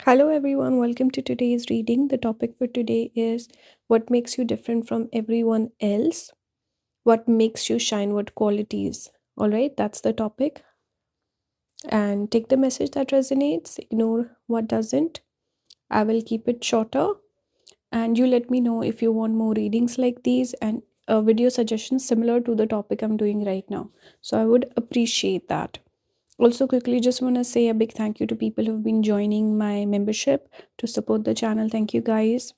Hello, everyone. Welcome to today's reading. The topic for today is what makes you different from everyone else? What makes you shine? What qualities? All right, that's the topic. And take the message that resonates, ignore what doesn't. I will keep it shorter. And you let me know if you want more readings like these and video suggestions similar to the topic I'm doing right now. So I would appreciate that. Also, quickly, just want to say a big thank you to people who've been joining my membership to support the channel. Thank you, guys.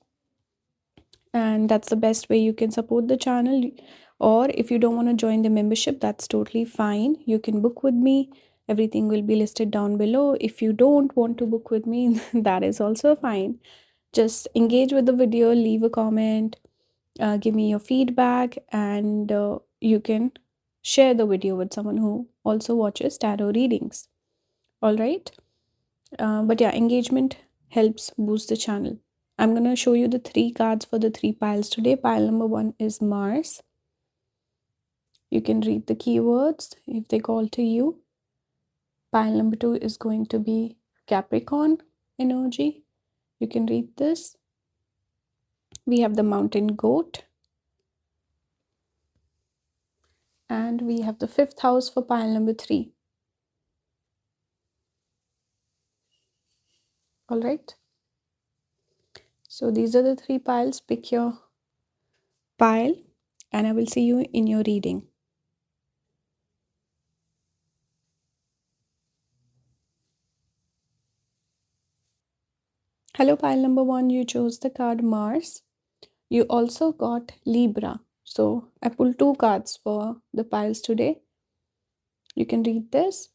And that's the best way you can support the channel. Or if you don't want to join the membership, that's totally fine. You can book with me. Everything will be listed down below. If you don't want to book with me, that is also fine. Just engage with the video, leave a comment, give me your feedback, and you can share the video with someone who also watches tarot readings. All right. But yeah, engagement helps boost the channel. I'm going to show you the three cards for the three piles today. Pile number 1 is Mars. You can read the keywords if they call to you. Pile number 2 is going to be Capricorn energy. You can read this. We have the mountain goat. And we have the 5th house for pile number 3. All right. So these are the three piles. Pick your pile and I will see you in your reading. Hello, pile number 1. You chose the card Mars. You also got Libra. So I pulled 2 cards for the piles today. You can read this.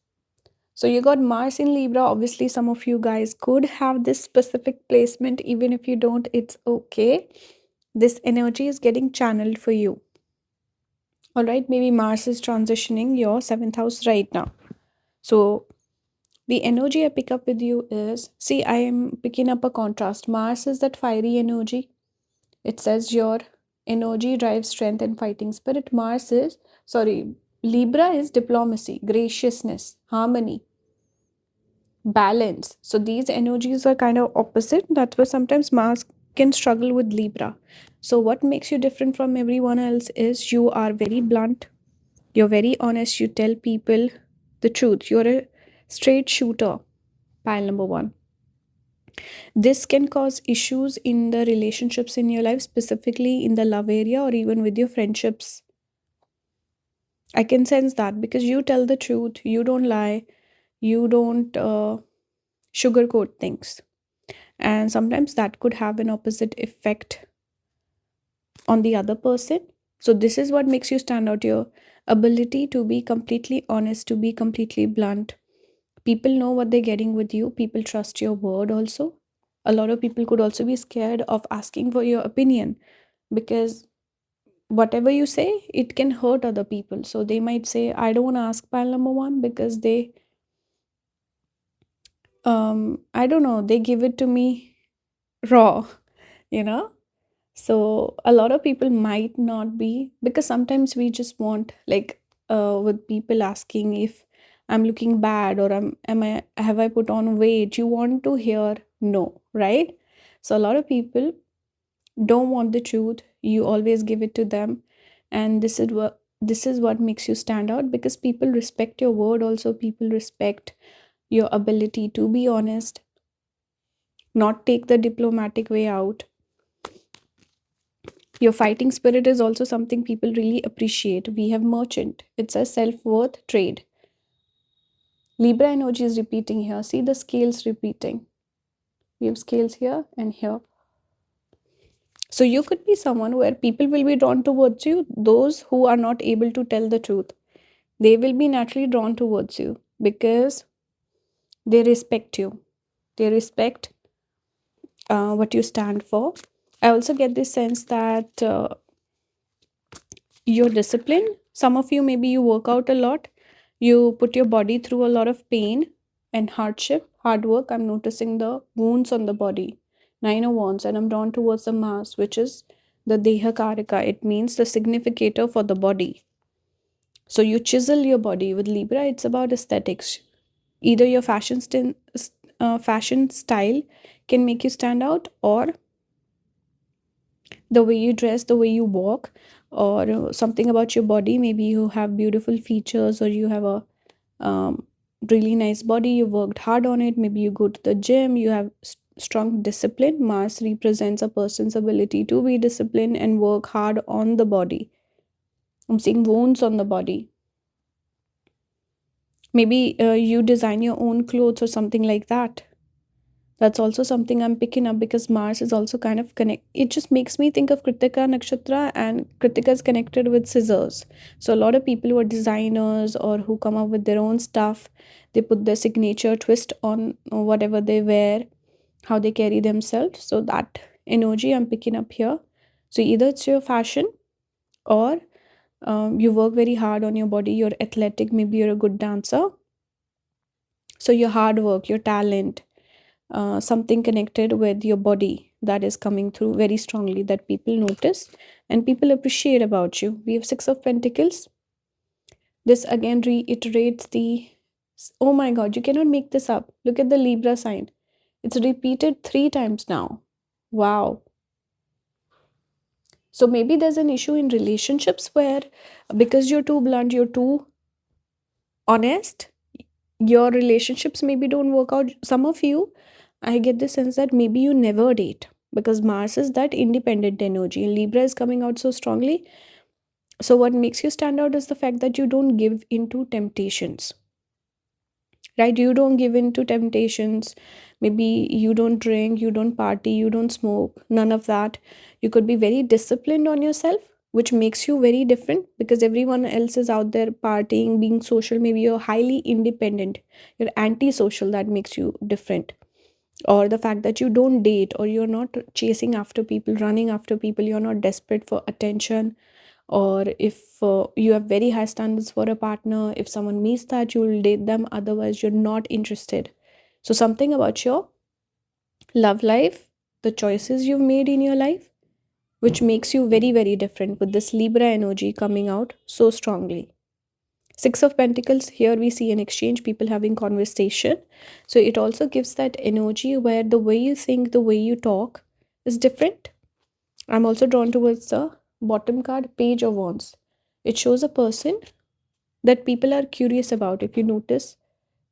So you got Mars in Libra. Obviously, some of you guys could have this specific placement. Even if you don't, it's okay. This energy is getting channeled for you. All right, maybe Mars is transitioning your 7th house right now. So the energy I pick up with you is, see, I am picking up a contrast. Mars is that fiery energy. It says your energy drives strength and fighting spirit. Libra is diplomacy, graciousness, harmony, balance. So these energies are kind of opposite. That's why sometimes Mars can struggle with Libra. So what makes you different from everyone else is you are very blunt. You're very honest. You tell people the truth. You're a straight shooter. Pile number 1. This can cause issues in the relationships in your life, specifically in the love area or even with your friendships. I can sense that because you tell the truth, you don't lie, you don't sugarcoat things. And sometimes that could have an opposite effect on the other person. So, this is what makes you stand out, your ability to be completely honest, to be completely blunt. People know what they're getting with you, people trust your word also. A lot of people could also be scared of asking for your opinion because whatever you say, it can hurt other people. So they might say, I don't want to ask pile number 1 because they, I don't know, they give it to me raw, you know? So a lot of people might not be, because sometimes we just want, like, with people asking if I'm looking bad or have I put on weight, you want to hear no, right? So a lot of people don't want the truth, you always give it to them, and this is what makes you stand out, because people respect your word. Also, people respect your ability to be honest, not take the diplomatic way out. Your fighting spirit is also something people really appreciate. We have merchant, it's a self-worth trade. Libra energy is repeating here. See the scales repeating. We have scales here and here. So you could be someone where people will be drawn towards you, those who are not able to tell the truth. They will be naturally drawn towards you because they respect you. They respect what you stand for. I also get this sense that you're disciplined. Some of you, maybe you work out a lot. You put your body through a lot of pain and hardship, hard work. I'm noticing the wounds on the body. 9 of Wands, and I'm drawn towards the Mars, which is the Deha Karika. It means the significator for the body. So you chisel your body. With Libra, it's about aesthetics. Either your fashion style can make you stand out, or the way you dress, the way you walk, or something about your body. Maybe you have beautiful features, or you have a um, really nice body, you worked hard on it. Maybe you go to the gym, you have strong discipline. Mars represents a person's ability to be disciplined and work hard on the body. I'm seeing wounds on the body. Maybe you design your own clothes or something like that. That's also something I'm picking up, because Mars is also kind of connect. It just makes me think of Kritika Nakshatra, and Kritika is connected with scissors. So a lot of people who are designers or who come up with their own stuff, they put their signature twist on whatever they wear, how they carry themselves. So that energy I'm picking up here. So either it's your fashion, or you work very hard on your body, you're athletic, maybe you're a good dancer. So your hard work, your talent, something connected with your body, that is coming through very strongly, that people notice and people appreciate about you. We have Six of Pentacles. This again reiterates the, oh my god, you cannot make this up. Look at the Libra sign. It's repeated 3 times now. Wow. So maybe there's an issue in relationships where, because you're too blunt, you're too honest, your relationships maybe don't work out. Some of you, I get the sense that maybe you never date, because Mars is that independent energy and Libra is coming out so strongly. So what makes you stand out is the fact that you don't give into temptations, right? You don't give in to temptations. Maybe you don't drink, you don't party, you don't smoke, none of that. You could be very disciplined on yourself, which makes you very different, because everyone else is out there partying, being social. Maybe you're highly independent, you're antisocial, that makes you different. Or the fact that you don't date, or you're not chasing after people, running after people, you're not desperate for attention. Or if you have very high standards for a partner, if someone meets that, you will date them, otherwise you're not interested. So something about your love life, the choices you've made in your life, which makes you very very different, with this Libra energy coming out so strongly. Six of Pentacles, here we see an exchange, people having conversation. So it also gives that energy where the way you think, the way you talk is different. I'm also drawn towards the bottom card, Page of Wands. It shows a person that people are curious about. If you notice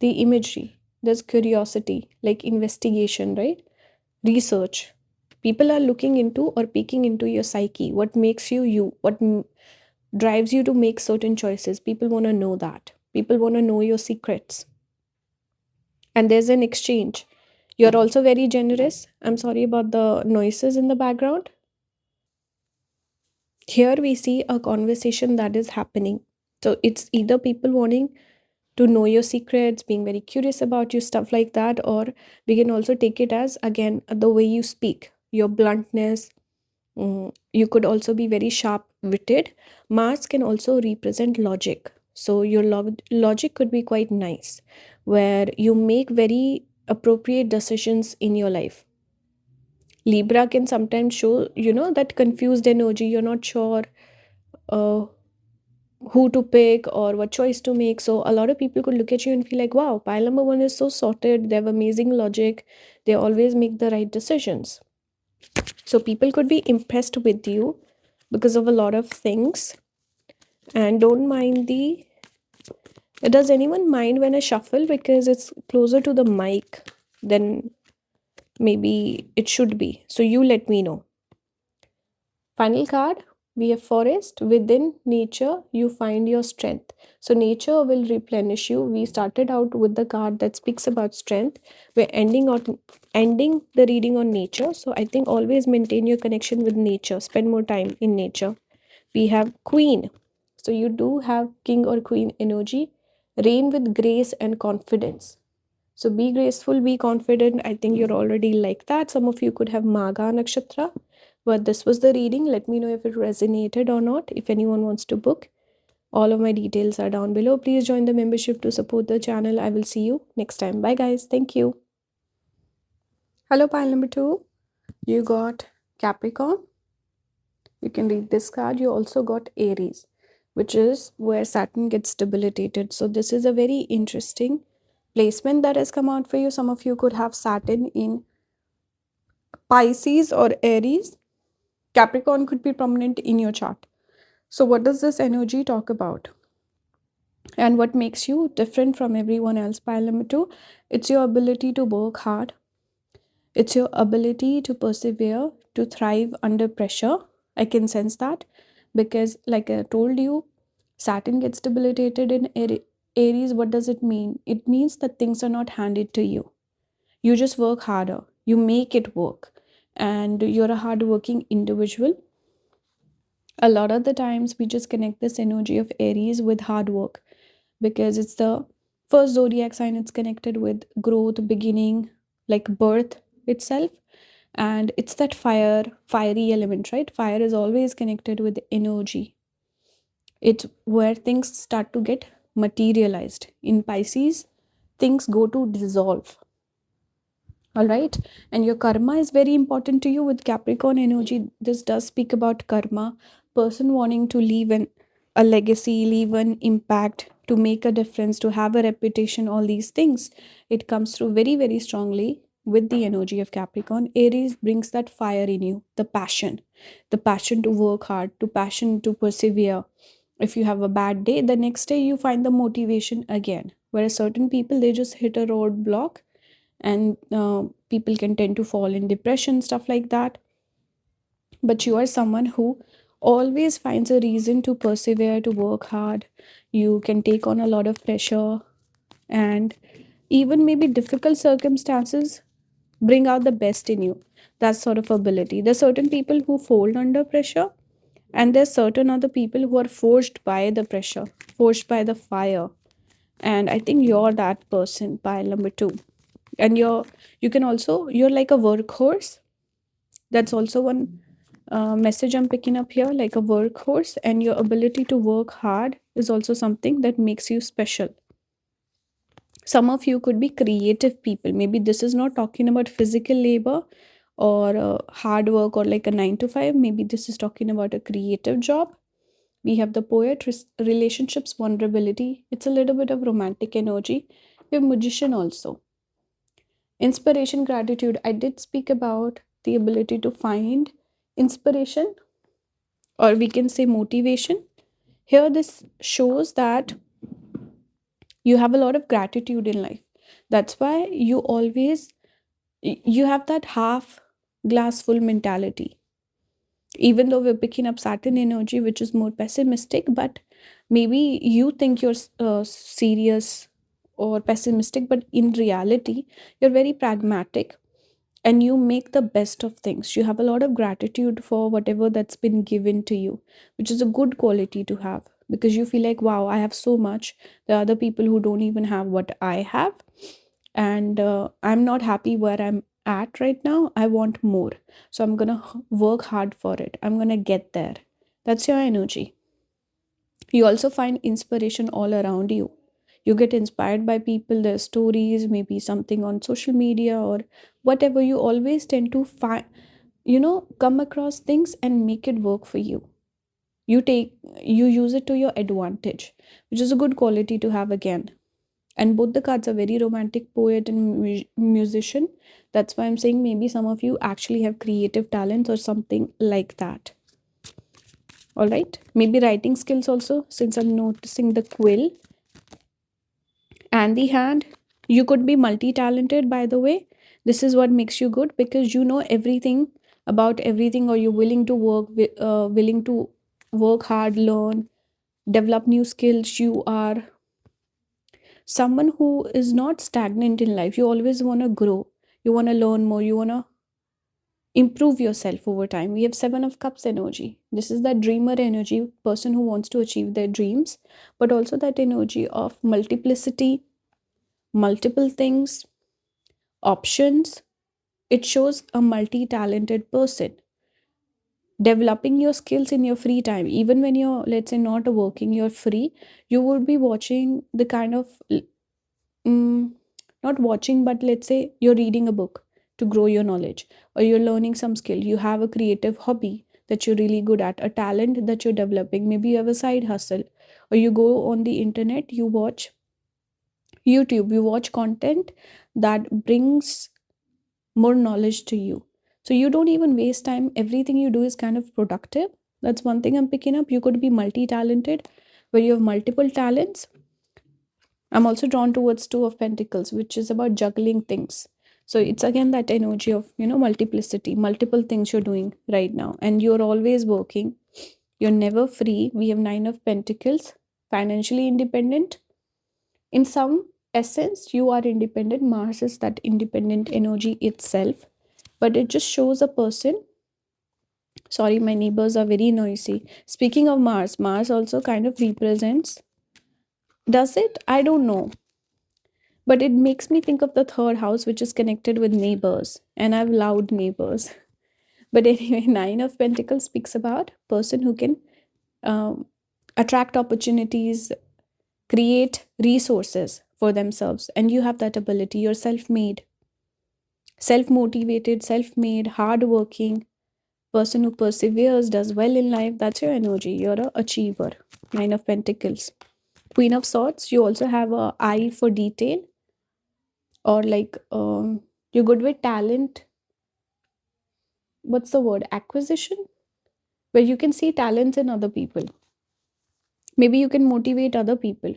the imagery, there's curiosity, like investigation, right? Research. People are looking into or peeking into your psyche, what makes you you, what drives you to make certain choices. People want to know that. People want to know your secrets. And there's an exchange. You're also very generous. I'm sorry about the noises in the background. Here we see a conversation that is happening. So it's either people wanting to know your secrets, being very curious about you, stuff like that, or we can also take it as, again, the way you speak, your bluntness. You could also be very sharp witted. Mars can also represent logic. So your logic could be quite nice, where you make very appropriate decisions in your life. Libra can sometimes show, that confused energy. You're not sure uh, who to pick or what choice to make. So a lot of people could look at you and feel like, wow, pile number one is so sorted. They have amazing logic. They always make the right decisions. So people could be impressed with you because of a lot of things. And don't mind the. Does anyone mind when I shuffle? Because it's closer to the mic than maybe it should be. So you let me know. Final card, we have Forest. Within nature, you find your strength. So nature will replenish you. We started out with the card that speaks about strength. We're ending the reading on nature. So I think always maintain your connection with nature. Spend more time in nature. We have Queen. So you do have King or Queen energy. Reign with grace and confidence. So be graceful, be confident. I think you're already like that. Some of you could have Maga Nakshatra. But this was the reading. Let me know if it resonated or not. If anyone wants to book, all of my details are down below. Please join the membership to support the channel. I will see you next time. Bye, guys. Thank you. Hello, pile number 2. You got Capricorn. You can read this card. You also got Aries, which is where Saturn gets debilitated. So this is a very interesting placement that has come out for you. Some of you could have Saturn in Pisces or Aries. Capricorn could be prominent in your chart. So, what does this energy talk about? And what makes you different from everyone else? Pile number two, it's your ability to work hard, it's your ability to persevere, to thrive under pressure. I can sense that because, like I told you, Saturn gets debilitated in Aries. What does it mean? It means that things are not handed to you. You just work harder, you make it work, and you're a hardworking individual. A lot of the times, we just connect this energy of Aries with hard work because it's the first zodiac sign. It's connected with growth, beginning, like birth itself. And it's that fiery element, right? Fire is always connected with energy. It's where things start to get materialized. In Pisces, things go to dissolve. All right. And your karma is very important to you with Capricorn energy. This does speak about karma, person wanting to leave a legacy, leave an impact, to make a difference, to have a reputation, all these things. It comes through very, very strongly with the energy of Capricorn. Aries brings that fire in you, the passion to work hard, to passion to persevere. If you have a bad day, the next day you find the motivation again. Whereas certain people, they just hit a roadblock, and people can tend to fall in depression, stuff like that. But you are someone who always finds a reason to persevere, to work hard. You can take on a lot of pressure, and even maybe difficult circumstances bring out the best in you. That sort of ability. There's certain people who fold under pressure, and there's certain other people who are forced by the pressure, forced by the fire. And I think you're that person, pile number two. And you can also, you're like a workhorse. That's also one message I'm picking up here, like a workhorse. And your ability to work hard is also something that makes you special. Some of you could be creative people. Maybe this is not talking about physical labor or hard work or like a 9 to 5. Maybe this is talking about a creative job. We have the poet, relationships, vulnerability. It's a little bit of romantic energy. We have magician also. Inspiration, gratitude. I did speak about the ability to find inspiration, or we can say motivation. Here, this shows that you have a lot of gratitude in life. That's why you always you have that half glass full mentality. Even though we're picking up Saturn energy, which is more pessimistic, but maybe you think you're serious or pessimistic, but in reality, you're very pragmatic and you make the best of things. You have a lot of gratitude for whatever that's been given to you, which is a good quality to have, because you feel like, wow, I have so much. There are other people who don't even have what I have, and I'm not happy where I'm at right now. I want more. So I'm gonna work hard for it. I'm gonna get there. That's your energy. You also find inspiration all around you. You get inspired by people, their stories, maybe something on social media or whatever. You always tend to find, come across things and make it work for you. You use it to your advantage, which is a good quality to have again. And both the cards are very romantic, poet and musician. That's why I'm saying maybe some of you actually have creative talents or something like that. All right, maybe writing skills also, since I'm noticing the quill and the hand. You could be multi-talented, by the way. This is what makes you good, because you know everything about everything, or you're willing to willing to work hard, learn, develop new skills. You are someone who is not stagnant in life. You always want to grow, you want to learn more, you want to improve yourself over time. We have 7 of cups energy. This is that dreamer energy, person who wants to achieve their dreams, but also that energy of multiplicity, multiple things, options. It shows a multi-talented person developing your skills in your free time. Even when you're, let's say, not working, you're free, you would be watching the kind of mm, not watching, but let's say you're reading a book to grow your knowledge, or you're learning some skill. You have a creative hobby that you're really good at, a talent that you're developing. Maybe you have a side hustle, or you go on the internet, you watch YouTube, you watch content that brings more knowledge to you. So you don't even waste time. Everything you do is kind of productive. That's one thing I'm picking up. You could be multi-talented, where you have multiple talents. I'm also drawn towards Two of Pentacles, which is about juggling things. So it's again that energy of, multiplicity, multiple things you're doing right now, and you're always working. You're never free. We have Nine of Pentacles, financially independent. In some essence, you are independent. Mars is that independent energy itself, but it just shows a person. Sorry, my neighbors are very noisy. Speaking of Mars, Mars also kind of represents. Does it? I don't know. But it makes me think of the third house, which is connected with neighbors, and I have loud neighbors. But anyway, Nine of Pentacles speaks about person who can um, attract opportunities, create resources for themselves, and you have that ability. You're self-made, self-motivated, self-made, hardworking person who perseveres, does well in life. That's your energy. You're a achiever. Nine of Pentacles. Queen of Swords. You also have a eye for detail, or like you're good with talent. What's the word? Acquisition, where you can see talents in other people. Maybe you can motivate other people.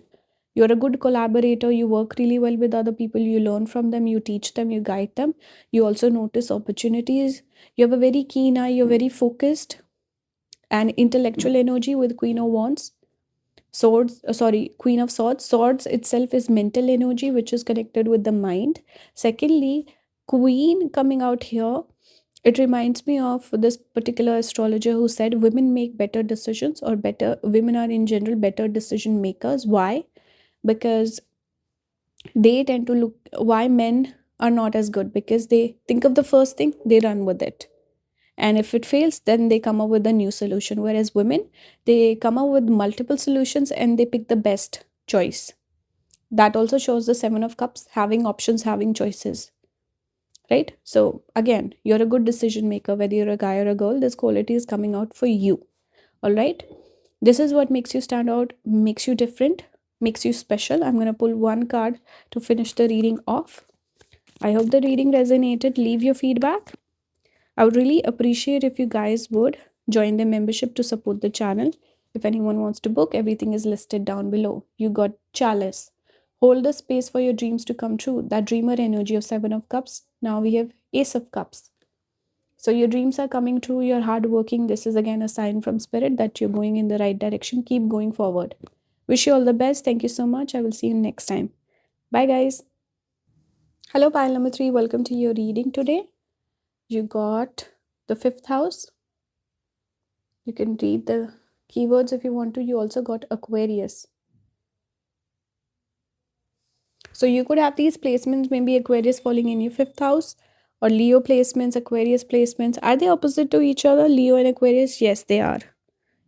You're a good collaborator. You work really well with other people. You learn from them. You teach them. You guide them. You also notice opportunities. You have a very keen eye. You're very focused and intellectual energy with Queen of Wands. Queen of Swords. Swords itself is mental energy, which is connected with the mind. Secondly, Queen coming out here, it reminds me of this particular astrologer who said women make better decisions, or better women are in general better decision makers. Why? Because they tend to look, why men are not as good, because they think of the first thing, they run with it, and if it fails, then they come up with a new solution. Whereas women, they come up with multiple solutions and they pick the best choice. That also shows the Seven of Cups, having options, having choices, right? So again, you're a good decision maker, whether you're a guy or a girl. This quality is coming out for you. All right, this is what makes you stand out, makes you different, makes you special. I'm going to pull one card to finish the reading off. I hope the reading resonated. Leave your feedback. I would really appreciate if you guys would join the membership to support the channel. If anyone wants to book, everything is listed down below. You got Chalice. Hold the space for your dreams to come true. That dreamer energy of Seven of Cups. Now we have Ace of Cups. So your dreams are coming true. You're hardworking. This is again a sign from Spirit that you're going in the right direction. Keep going forward. Wish you all the best. Thank you so much. I will see you next time. Bye, guys. Hello, pile number 3. Welcome to your reading today. You got the 5th house. You can read the keywords if you want to. You also got Aquarius. So you could have these placements, maybe Aquarius falling in your 5th house, or Leo placements, Aquarius placements. Are they opposite to each other, Leo and Aquarius? Yes, they are.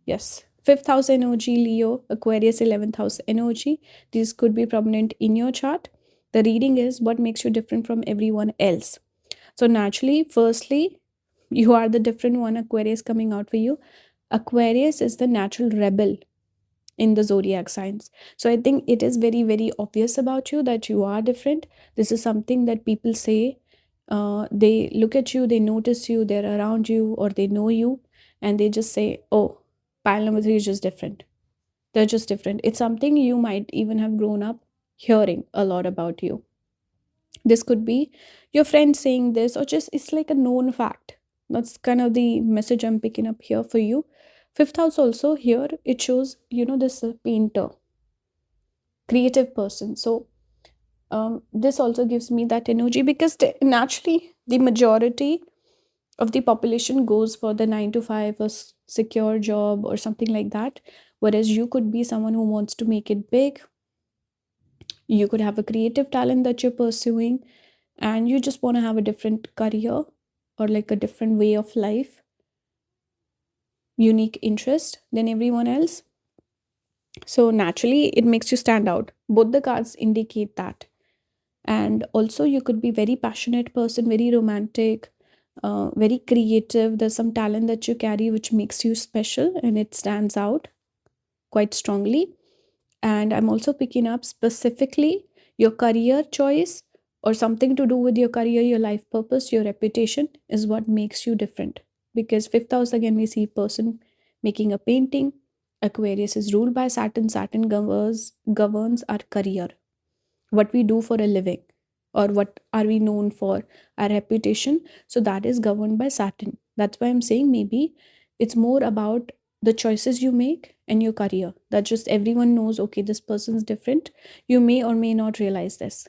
Yes. 5th house energy, Leo, Aquarius, 11th house energy. These could be prominent in your chart. The reading is what makes you different from everyone else. So naturally, firstly, you are the different one. Aquarius coming out for you. Aquarius is the natural rebel in the zodiac signs. So I think it is very, very obvious about you that you are different. This is something that people say. They look at you, they notice you, they're around you, or they know you, and they just say, oh, pile number 3 is just different. They're just different. It's something you might even have grown up hearing a lot about you. This could be your friend saying this, or just it's like a known fact. That's kind of the message I'm picking up here for you. 5th house also here, it shows, this painter, creative person. So this also gives me that energy, because naturally the majority of the population goes for the 9 to 5 or secure job or something like that. Whereas you could be someone who wants to make it big. You could have a creative talent that you're pursuing, and you just want to have a different career, or like a different way of life, unique interest than everyone else. So naturally it makes you stand out. Both the cards indicate that. And also you could be very passionate person, very romantic, very creative. There's some talent that you carry which makes you special, and it stands out quite strongly. And I'm also picking up specifically Your career choice or something to do with your career, your life purpose, your reputation is what makes you different. Because fifth house again, we see person making a painting. Aquarius is ruled by Saturn. Saturn governs our career, what we do for a living, or what are we known for, our reputation. So that is governed by Saturn. That's why I'm saying maybe it's more about the choices you make and your career, that just everyone knows, okay, this person's different. You may or may not realize this,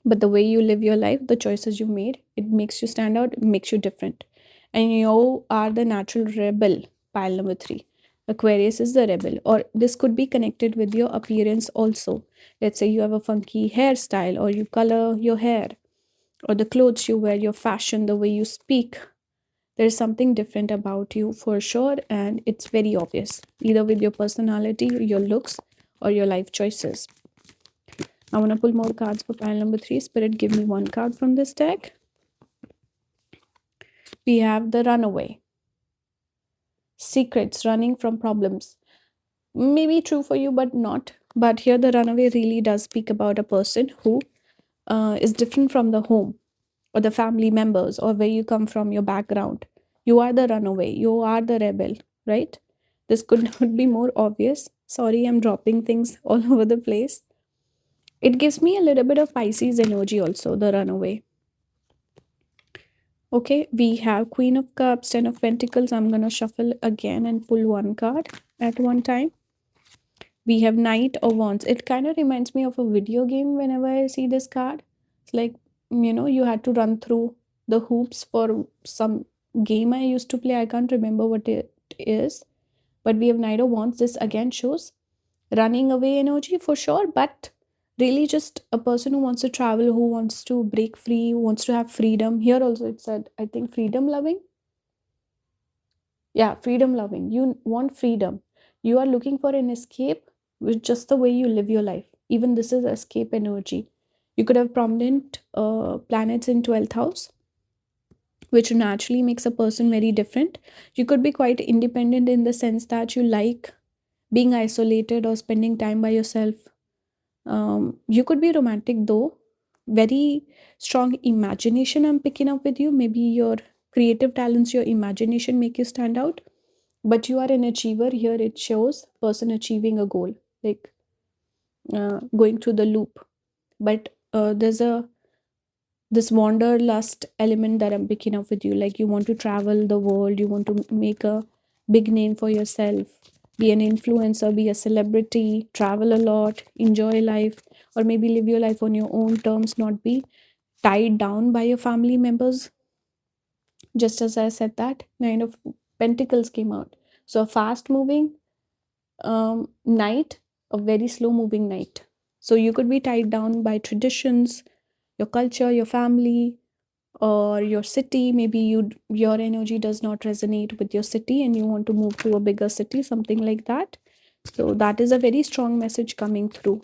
but the way you live your life, the choices you made, it makes you stand out, it makes you different. And you are the natural rebel. Pile number 3, Aquarius is the rebel. Or this could be connected with your appearance also. Let's say you have a funky hairstyle, or you color your hair, or the clothes you wear, your fashion, the way you speak. There's something different about you for sure, and it's very obvious, either with your personality, your looks, or your life choices. I want to pull more cards for pile number 3. Spirit, give me one card from this deck. We have the runaway. Secrets, running from problems. Maybe true for you, but not. But here, the runaway really does speak about a person who is different from the home, or the family members, or where you come from, your background. You are the runaway. You are the rebel, right? This could not be more obvious. Sorry, I'm dropping things all over the place. It gives me a little bit of Pisces energy also, the runaway. Okay, we have Queen of Cups, Ten of Pentacles. I'm going to shuffle again and pull one card at one time. We have Knight of Wands. It kind of reminds me of a video game whenever I see this card. It's like, you had to run through the hoops for some game I used to play. I can't remember what it is. But we have Knight of Wands. This again shows running away energy for sure, but really just a person who wants to travel, who wants to break free, who wants to have freedom. Here also it said, I think, freedom loving. Yeah, freedom loving. You want freedom. You are looking for an escape with just the way you live your life. Even this is escape energy. You could have prominent planets in 12th house, which naturally makes a person very different. You could be quite independent in the sense that you like being isolated or spending time by yourself. You could be romantic though. Very strong imagination I'm picking up with you. Maybe your creative talents, your imagination make you stand out. But you are an achiever. Here it shows person achieving a goal, like going through the loop. But there's a this wanderlust element that I'm picking up with you. Like you want to travel the world, you want to make a big name for yourself, be an influencer, be a celebrity, travel a lot, enjoy life, or maybe live your life on your own terms, not be tied down by your family members. Just as I said, that Nine of Pentacles came out. So a fast moving night, a very slow moving night. So you could be tied down by traditions, your culture, your family, or your city. Maybe your energy does not resonate with your city and you want to move to a bigger city, something like that. So that is a very strong message coming through.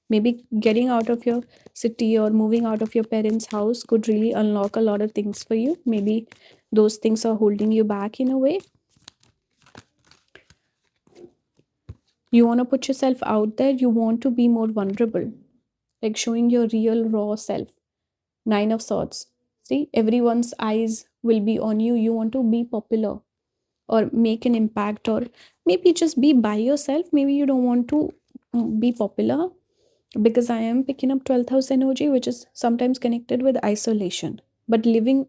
Maybe getting out of your city or moving out of your parents' house could really unlock a lot of things for you. Maybe those things are holding you back in a way. You want to put yourself out there. You want to be more vulnerable, like showing your real raw self. Nine of Swords. See, everyone's eyes will be on you. You want to be popular or make an impact, or maybe just be by yourself. Maybe you don't want to be popular, because I am picking up 12th house energy, which is sometimes connected with isolation, but living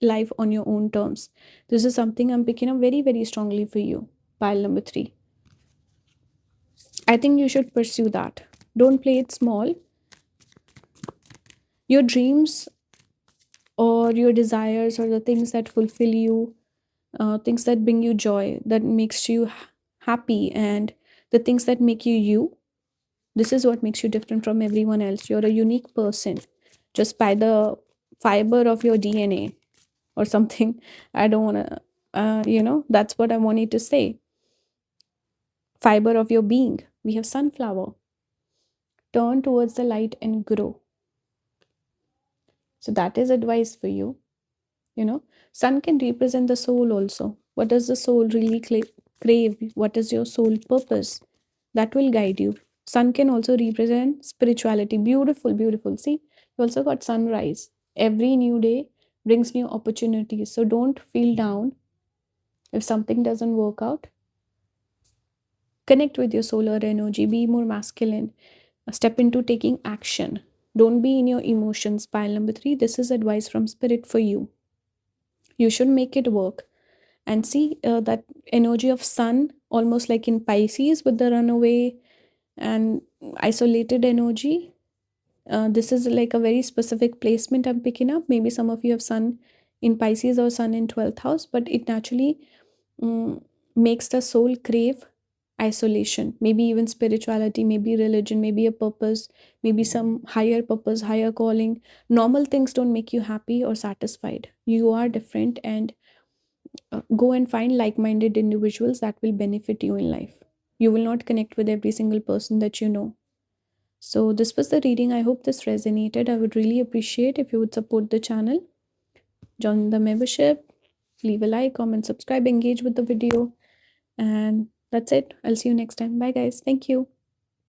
life on your own terms. This is something I'm picking up very, very strongly for you. Pile number 3. I think you should pursue that. Don't play it small. Your dreams or your desires, or the things that fulfill you, things that bring you joy, that makes you happy, and the things that make you you, this is what makes you different from everyone else. You're a unique person just by the fiber of your DNA or something. I don't want to, that's what I wanted to say. Fiber of your being. We have sunflower. Turn towards the light and grow. So that is advice for you. Sun can represent the soul also. What does the soul really crave? What is your soul purpose? That will guide you. Sun can also represent spirituality. Beautiful, beautiful. See, you also got sunrise. Every new day brings new opportunities. So don't feel down if something doesn't work out. Connect with your solar energy, be more masculine, step into taking action. Don't be in your emotions. Pile number 3, this is advice from spirit for you. You should make it work. And see that energy of sun, almost like in Pisces with the runaway and isolated energy. This is like a very specific placement I'm picking up. Maybe some of you have sun in Pisces or sun in 12th house, but it naturally mm, makes the soul crave isolation, maybe even spirituality, maybe religion, maybe a purpose, maybe some higher purpose, higher calling. Normal things don't make you happy or satisfied. You are different, and go and find like-minded individuals that will benefit you in life. You will not connect with every single person that you know. So this was the reading. I hope this resonated. I would really appreciate if you would support the channel, join the membership, leave a like, comment, subscribe, engage with the video. And that's it. I'll see you next time. Bye guys. Thank you.